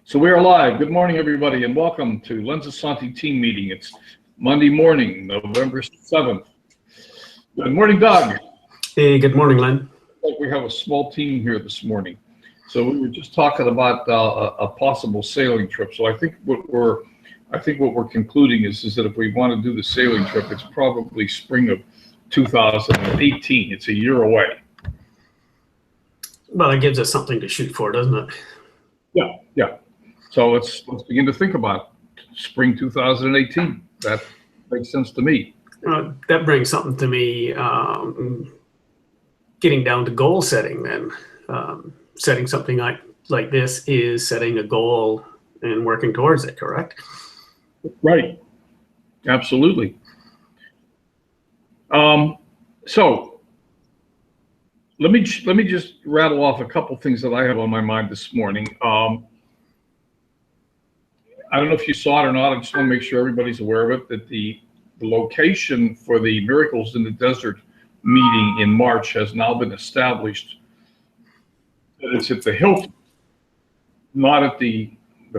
So we are live. Good morning, everybody, and welcome to Essante team meeting. It's Monday morning, November 7th. Good morning, Doug. Hey, good morning, Len. Like we have a small team here this morning. So we were just talking about a possible sailing trip. So I think what we're concluding is that if we want to do the sailing trip, it's probably spring of 2018. It's a year away. Well, it gives us something to shoot for, doesn't it? Yeah. So let's begin to think about spring 2018. That makes sense to me. That brings something to me, getting down to goal setting then. Setting something like this is setting a goal and working towards it, correct? Right. Absolutely. So let me just rattle off a couple things that I have on my mind this morning. I don't know if you saw it or not. I just want to make sure everybody's aware of it, that the location for the Miracles in the Desert meeting in March has now been established. It's at the Hilton, not at the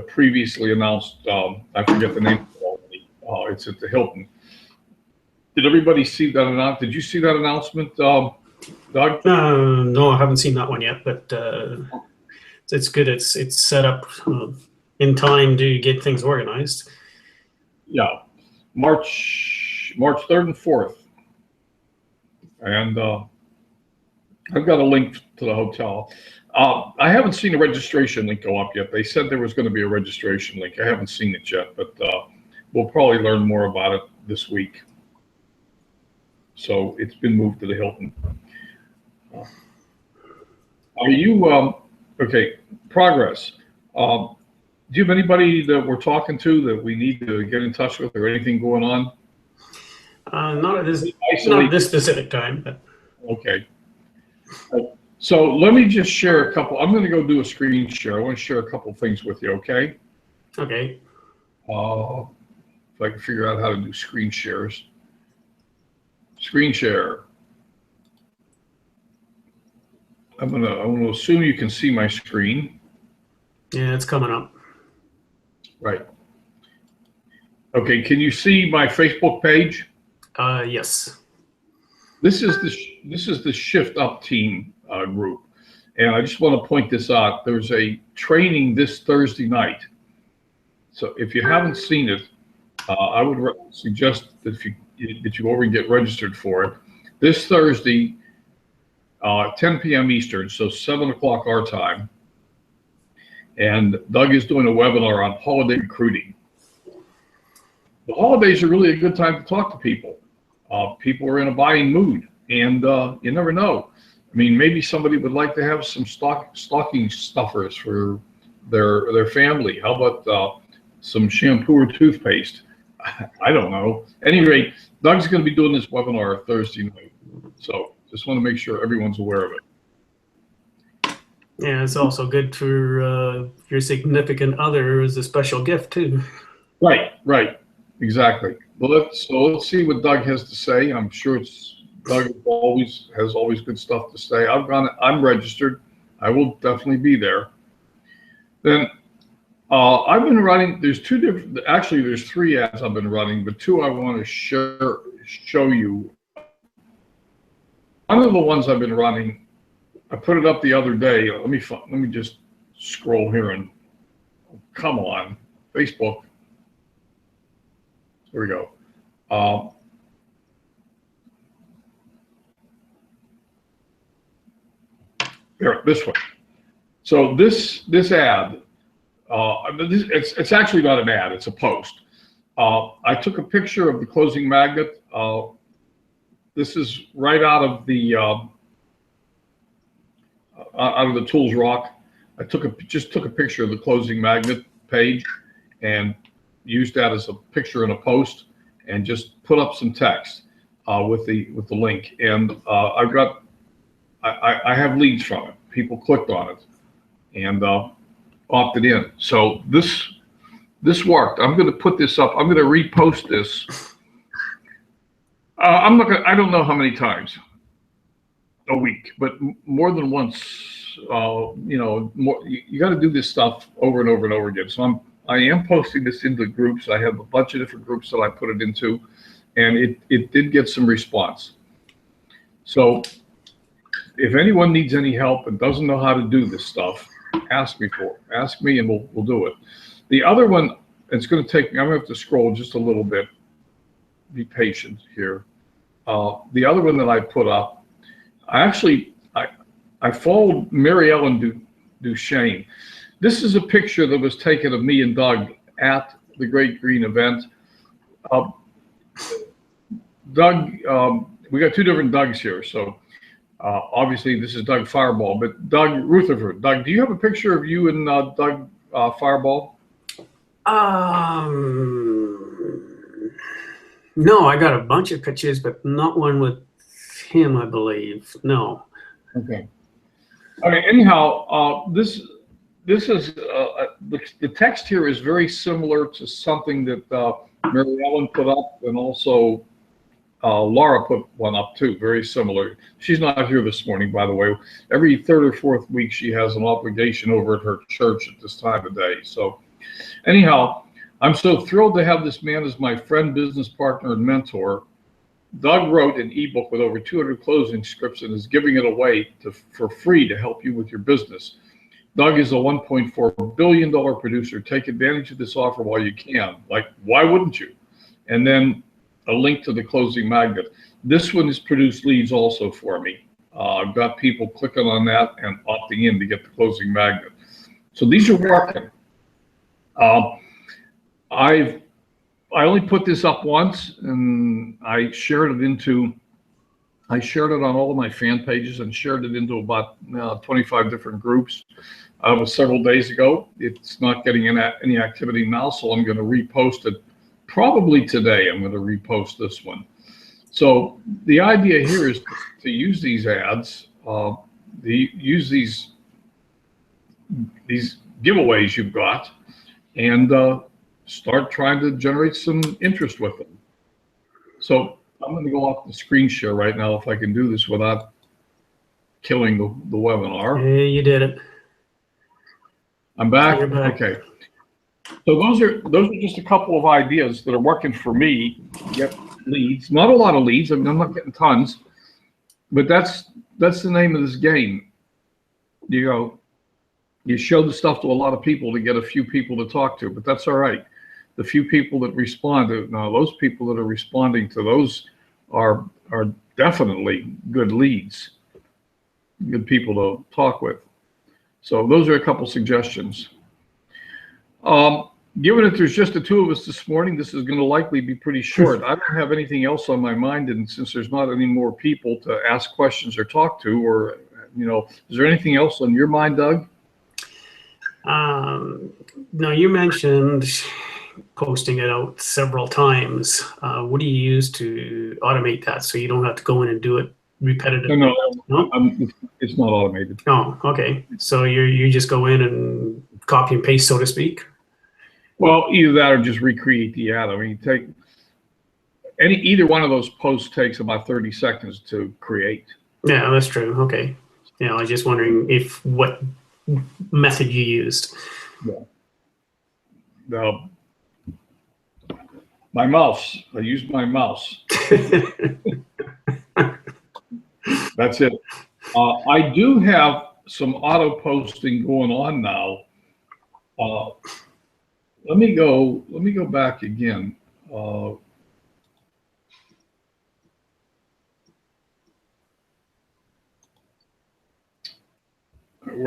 previously announced, I forget the name of it already. It's at the Hilton. Did everybody see that announcement? Did you see that announcement, Doug? No, I haven't seen that one yet, but it's good. It's set up in time to get things organized. Yeah, March 3rd and 4th. And I've got a link to the hotel. I haven't seen a registration link go up yet. They said there was going to be a registration link. I haven't seen it yet, but we'll probably learn more about it this week. So it's been moved to the Hilton. Are you, okay, progress. Do you have anybody that we're talking to that we need to get in touch with or anything going on? Not at this specific time. But. Okay. So let me just share a couple. I'm going to go do a screen share. I want to share a couple things with you, okay? Okay. If I can figure out how to do screen shares. Screen share. I'm gonna assume you can see my screen. Yeah, it's coming up. Right. Okay, can you see my Facebook page? Yes. This is the Shift Up team group, and I just want to point this out. There's a training this Thursday night. So if you haven't seen it, I would suggest that you go over and get registered for it. This Thursday, 10 p.m. Eastern, so 7 o'clock our time. And Doug is doing a webinar on holiday recruiting. The holidays are really a good time to talk to people. People are in a buying mood, and you never know. I mean, maybe somebody would like to have some stocking stuffers for their family. How about some shampoo or toothpaste? I don't know. At any rate, Doug's going to be doing this webinar Thursday night, so just want to make sure everyone's aware of it. Yeah, it's also good for your significant other as a special gift too. Right, exactly. Well, let's see what Doug has to say. I'm sure Doug has always good stuff to say. I'm registered. I will definitely be there. Then I've been running. There's there's 3 ads I've been running, but 2 I want to show you. One of the ones I've been running, I put it up the other day. Let me just scroll here and come on, Facebook. Here we go. There, this one. So this ad, it's actually not an ad. It's a post. I took a picture of the closing magnet. This is right out of the Tools Rock. I just took a picture of the closing magnet page and used that as a picture in a post and just put up some text with the link. And I have leads from it. People clicked on it and opted in. So this worked. I'm going to put this up. I'm going to repost this. I don't know how many times a week, but more than once you know, more, you got to do this stuff over and over and over again. So I am posting this into groups. I have a bunch of different groups that I put it into, and it did get some response. So if anyone needs any help and doesn't know how to do this stuff, ask me and we'll do it. The other one, it's going to take me, I'm going to have to scroll just a little bit. Be patient here. The other one that I put up, I followed Mary Ellen Duchesne. This is a picture that was taken of me and Doug at the Great Green event. Doug, we got two different Dougs here. So obviously this is Doug Fireball, but Doug Rutherford. Doug, do you have a picture of you and Doug Fireball? No, I got a bunch of pictures, but not one with him, I believe. No. Okay. I mean, anyhow, this is the text here is very similar to something that Mary Ellen put up, and also Laura put one up too, very similar. She's not here this morning, by the way. Every third or fourth week, she has an obligation over at her church at this time of day. So anyhow, I'm so thrilled to have this man as my friend, business partner, and mentor. Doug wrote an ebook with over 200 closing scripts and is giving it away for free to help you with your business. Doug is a $1.4 billion producer. Take advantage of this offer while you can. Like, why wouldn't you? And then a link to the closing magnet. This one has produced leads also for me. I've got people clicking on that and opting in to get the closing magnet. So these are working. I only put this up once, and I shared it on all of my fan pages and shared it into about 25 different groups. It was several days ago. It's not getting any activity now, so I'm going to repost it. Probably today, I'm going to repost this one. So the idea here is to use these ads, use these giveaways you've got, and start trying to generate some interest with them. So I'm going to go off the screen share right now if I can do this without killing the webinar. Hey, you did it. I'm back. Okay. So those are just a couple of ideas that are working for me to get leads. Not a lot of leads. I mean, I'm not getting tons, but that's the name of this game. You show the stuff to a lot of people to get a few people to talk to, but that's all right. The few people that respond to, now those people that are responding to those are definitely good leads, good people to talk with. So those are a couple suggestions. Given that there's just the two of us this morning, this is going to likely be pretty short. I don't have anything else on my mind, and since there's not any more people to ask questions or talk to, or, is there anything else on your mind, Doug? No, you mentioned posting it out several times. What do you use to automate that so you don't have to go in and do it repetitively? No? It's not automated. Oh, okay. So you just go in and copy and paste, so to speak? Well, either that or just recreate the ad. I mean, either one of those posts takes about 30 seconds to create. Yeah, that's true. Okay. Yeah, I was just wondering what method you used. Yeah. No. My mouse. I used my mouse. That's it. I do have some auto posting going on now. Let me go back again. Where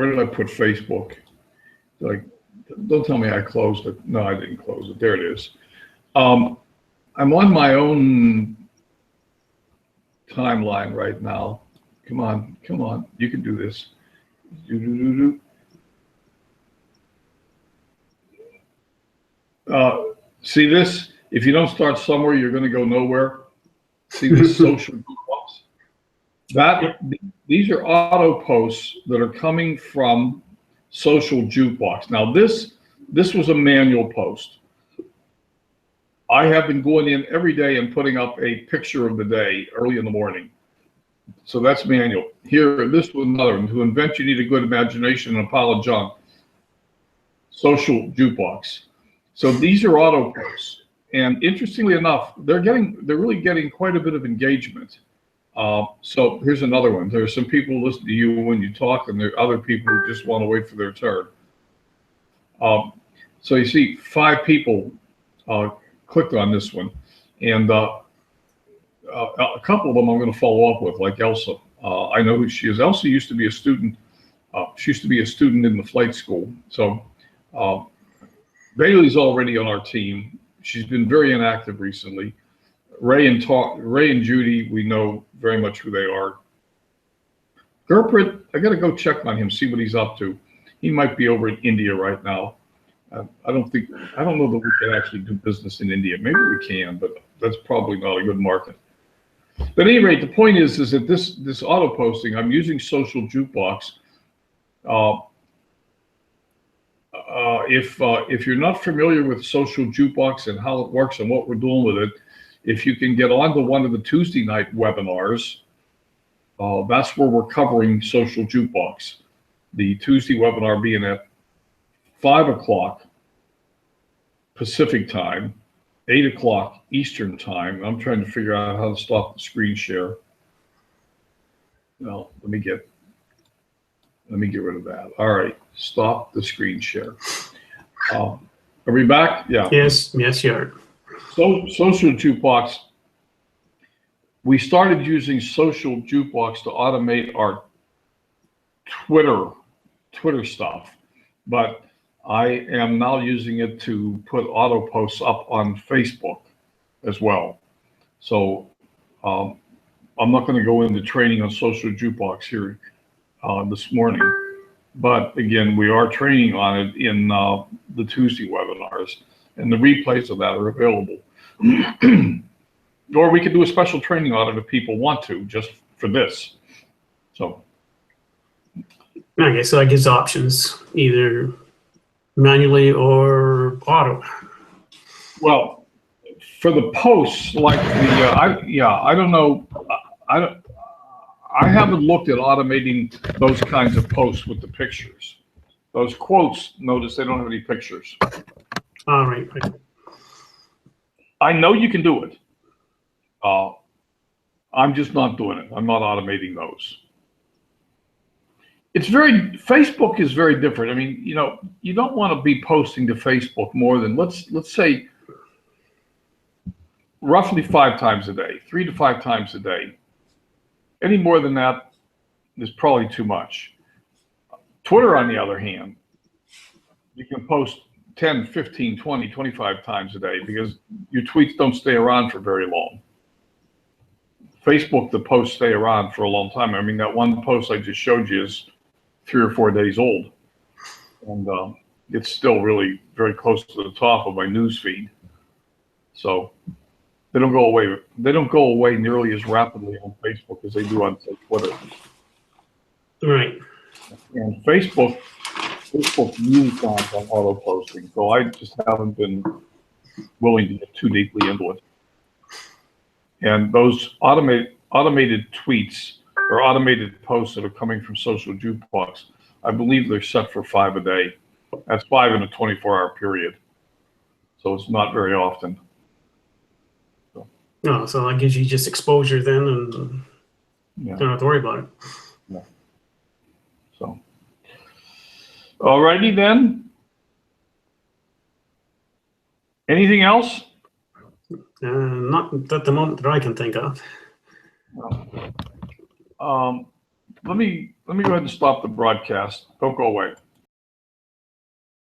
did I put Facebook? Don't tell me I closed it. No, I didn't close it. There it is. I'm on my own timeline right now. Come on. You can do this. See this? If you don't start somewhere, you're going to go nowhere. See this social jukebox? These are auto posts that are coming from social jukebox. Now this was a manual post. I have been going in every day and putting up a picture of the day early in the morning. So that's manual. Here, this was another one. To invent, you need a good imagination and a pile of junk. Social jukebox. So these are auto posts, and interestingly enough, they're really getting quite a bit of engagement. So here's another one. There are some people who listen to you when you talk, and there are other people who just want to wait for their turn. So you see 5 people clicked on this one, and a couple of them I'm going to follow up with, like Elsa. I know who she is. Elsa used to be a student. She used to be a student in the flight school. So Bailey's already on our team. She's been very inactive recently. Ray and Judy, we know very much who they are. Gurpreet, I got to go check on him, see what he's up to. He might be over in India right now. I don't know that we can actually do business in India. Maybe we can, but that's probably not a good market. But at any rate, the point is that this auto posting, I'm using Social Jukebox. If you're not familiar with Social Jukebox and how it works and what we're doing with it, if you can get onto one of the Tuesday night webinars, that's where we're covering Social Jukebox. The Tuesday webinar being at 5 o'clock Pacific time, 8 o'clock Eastern time. I'm trying to figure out how to stop the screen share. Well, let me get rid of that. All right, stop the screen share. Are we back? Yeah. Yes, you are. So Social Jukebox, we started using Social Jukebox to automate our Twitter stuff, but I am now using it to put auto posts up on Facebook as well. So I'm not going to go into training on Social Jukebox here this morning, but again, we are training on it in the Tuesday webinars, and the replays of that are available. Or we could do a special training on it if people want to, just for this. So. Okay, so that gives options, either manually or auto. Well, for the posts, like I don't know. I haven't looked at automating those kinds of posts with the pictures. Those quotes, notice they don't have any pictures. All right. I know you can do it. I'm just not doing it. I'm not automating those. Facebook is very different. I mean, you don't want to be posting to Facebook more than, let's say, roughly 5 times a day, 3 to 5 times a day. Any more than that is probably too much. Twitter, on the other hand, you can post 10, 15, 20, 25 times a day because your tweets don't stay around for very long. Facebook, the posts stay around for a long time. I mean, that one post I just showed you is 3 or 4 days old, and it's still really very close to the top of my news feed. So they don't go away. They don't go away nearly as rapidly on Facebook as they do on, say, Twitter. Right. And Facebook really thrives on auto posting, so I just haven't been willing to get too deeply into it. And those automated tweets or automated posts that are coming from Social Jukebox, I believe they're set for 5 a day. That's 5 in a 24-hour period. So it's not very often. No, so that gives you just exposure then, and Yeah. don't have to worry about it. Yeah. So, alrighty then. Anything else? Not at the moment that I can think of. Let me go ahead and stop the broadcast. Don't go away.